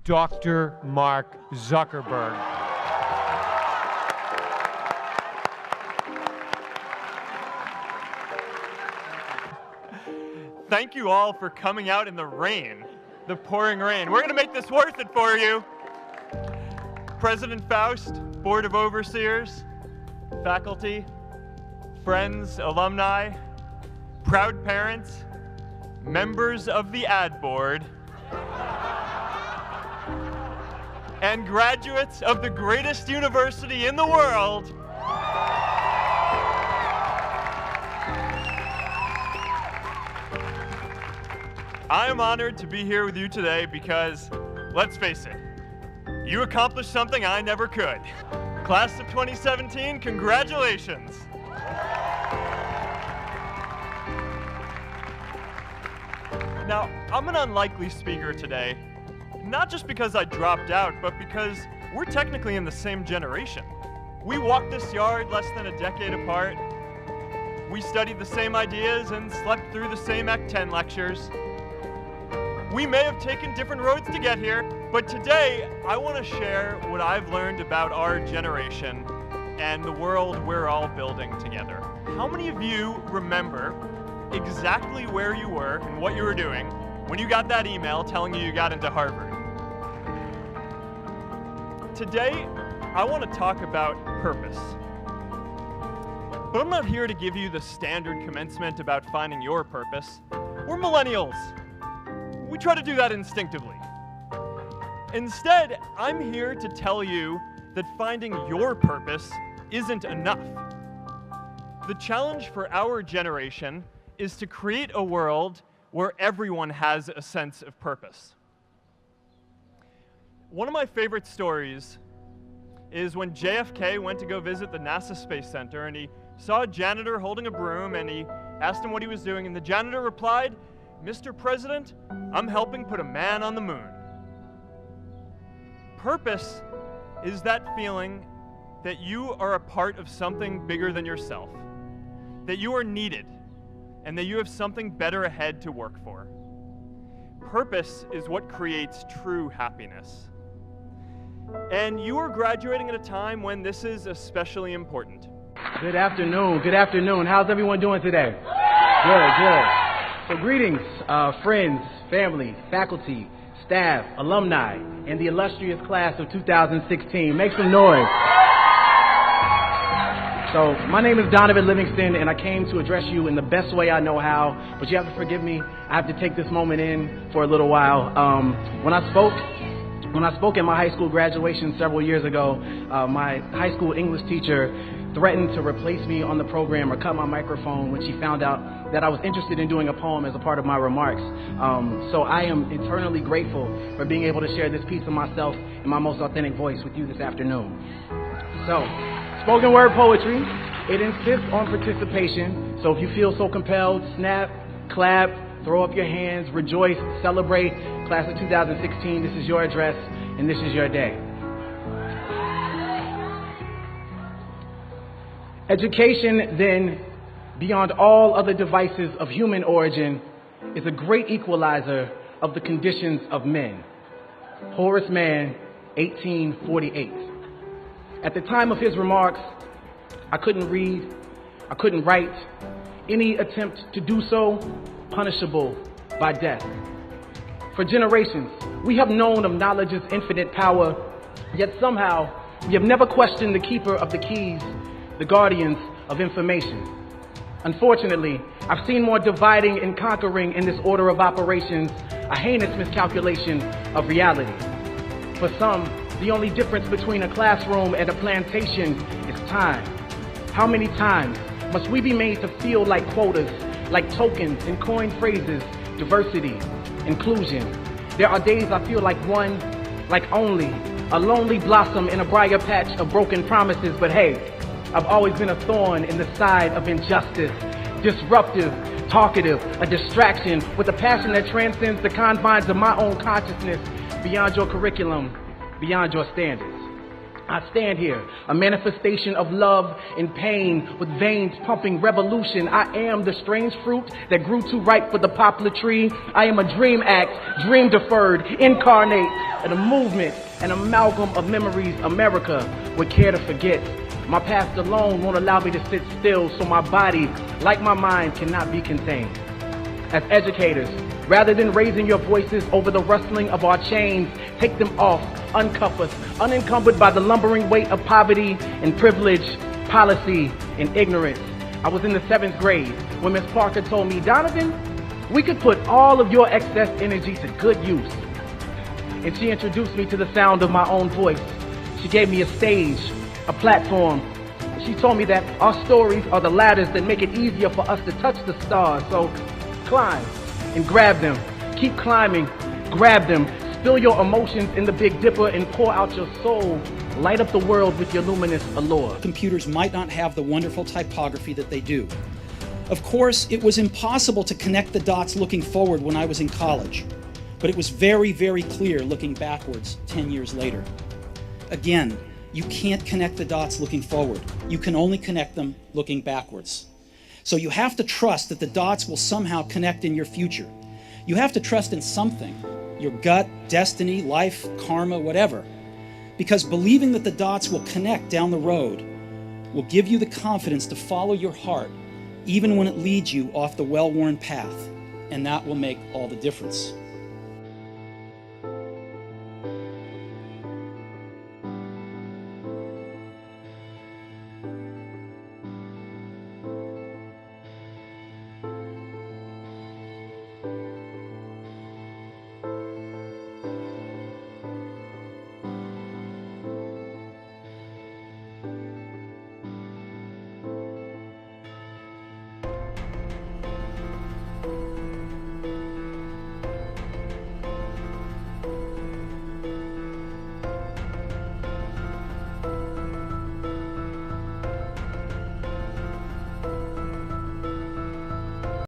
Dr. Mark Zuckerberg. Thank you all for coming out in the rain, the pouring rain. We're going to make this worth it for you. President Faust, Board of Overseers, faculty, friends, alumni, proud parents, members of the ad board, and graduates of the greatest university in the world. I am honored to be here with you today because, let's face it, you accomplished something I never could. Class of 2017, congratulations. Now, I'm an unlikely speaker today, not just because I dropped out, but because we're technically in the same generation. We walked this yard less than a decade apart. We studied the same ideas and slept through the same Act 10 lectures. We may have taken different roads to get here, but today I want to share what I've learned about our generation and the world we're all building together. How many of you remember exactly where you were and what you were doing when you got that email telling you got into Harvard? Today, I want to talk about purpose. But I'm not here to give you the standard commencement about finding your purpose. We're millennials. We try to do that instinctively. Instead, I'm here to tell you that finding your purpose isn't enough. The challenge for our generation is to create a world where everyone has a sense of purpose. One of my favorite stories is when JFK went to go visit the NASA Space Center, and he saw a janitor holding a broom, and he asked him what he was doing, and the janitor replied, "Mr. President, I'm helping put a man on the moon." Purpose is that feeling that you are a part of something bigger than yourself, that you are needed, and that you have something better ahead to work for. Purpose is what creates true happiness. And you are graduating at a time when this is especially important. Good afternoon. Good afternoon. How's everyone doing today? Good, good. So greetings, friends, family, faculty, staff, alumni, and the illustrious class of 2016. Make some noise. So my name is Donovan Livingston, and I came to address you in the best way I know how, but you have to forgive me. I have to take this moment in for a little while. When I spoke at my high school graduation several years ago, my high school English teacher threatened to replace me on the program or cut my microphone when she found out that I was interested in doing a poem as a part of my remarks. So I am eternally grateful for being able to share this piece of myself in my most authentic voice with you this afternoon. So, spoken word poetry, it insists on participation. So if you feel so compelled, snap, clap, throw up your hands, rejoice, celebrate. Class of 2016, this is your address and this is your day. Education, then, beyond all other devices of human origin, is a great equalizer of the conditions of men. Horace Mann, 1848. At the time of his remarks, I couldn't read, I couldn't write. Any attempt to do so, punishable by death. For generations, we have known of knowledge's infinite power, yet somehow we have never questioned the keeper of the keys, the guardians of information. Unfortunately, I've seen more dividing and conquering in this order of operations, a heinous miscalculation of reality. For some, the only difference between a classroom and a plantation is time. How many times must we be made to feel like quotas, like tokens and coined phrases, diversity, inclusion? There are days I feel like one, like only, a lonely blossom in a briar patch of broken promises, but hey, I've always been a thorn in the side of injustice, disruptive, talkative, a distraction with a passion that transcends the confines of my own consciousness, beyond your curriculum, beyond your standards. I stand here, a manifestation of love and pain, with veins pumping revolution. I am the strange fruit that grew too ripe for the poplar tree. I am a dream act, dream deferred, incarnate, and a movement, an amalgam of memories America would care to forget. My past alone won't allow me to sit still, so my body, like my mind, cannot be contained. As educators, rather than raising your voices over the rustling of our chains, take them off, uncuff us, unencumbered by the lumbering weight of poverty and privilege, policy and ignorance. I was in the 7th grade when Miss Parker told me, "Donovan, we could put all of your excess energy to good use." And she introduced me to the sound of my own voice. She gave me a stage, a platform. She told me that our stories are the ladders that make it easier for us to touch the stars. So climb and grab them. Keep climbing, grab them. Spill your emotions in the Big Dipper and pour out your soul. Light up the world with your luminous allure. Computers might not have the wonderful typography that they do. Of course, it was impossible to connect the dots looking forward when I was in college, but it was very, very clear looking backwards 10 years later. Again, you can't connect the dots looking forward. You can only connect them looking backwards. So you have to trust that the dots will somehow connect in your future. You have to trust in something, your gut, destiny, life, karma, whatever. Because believing that the dots will connect down the road will give you the confidence to follow your heart, even when it leads you off the well-worn path. And that will make all the difference.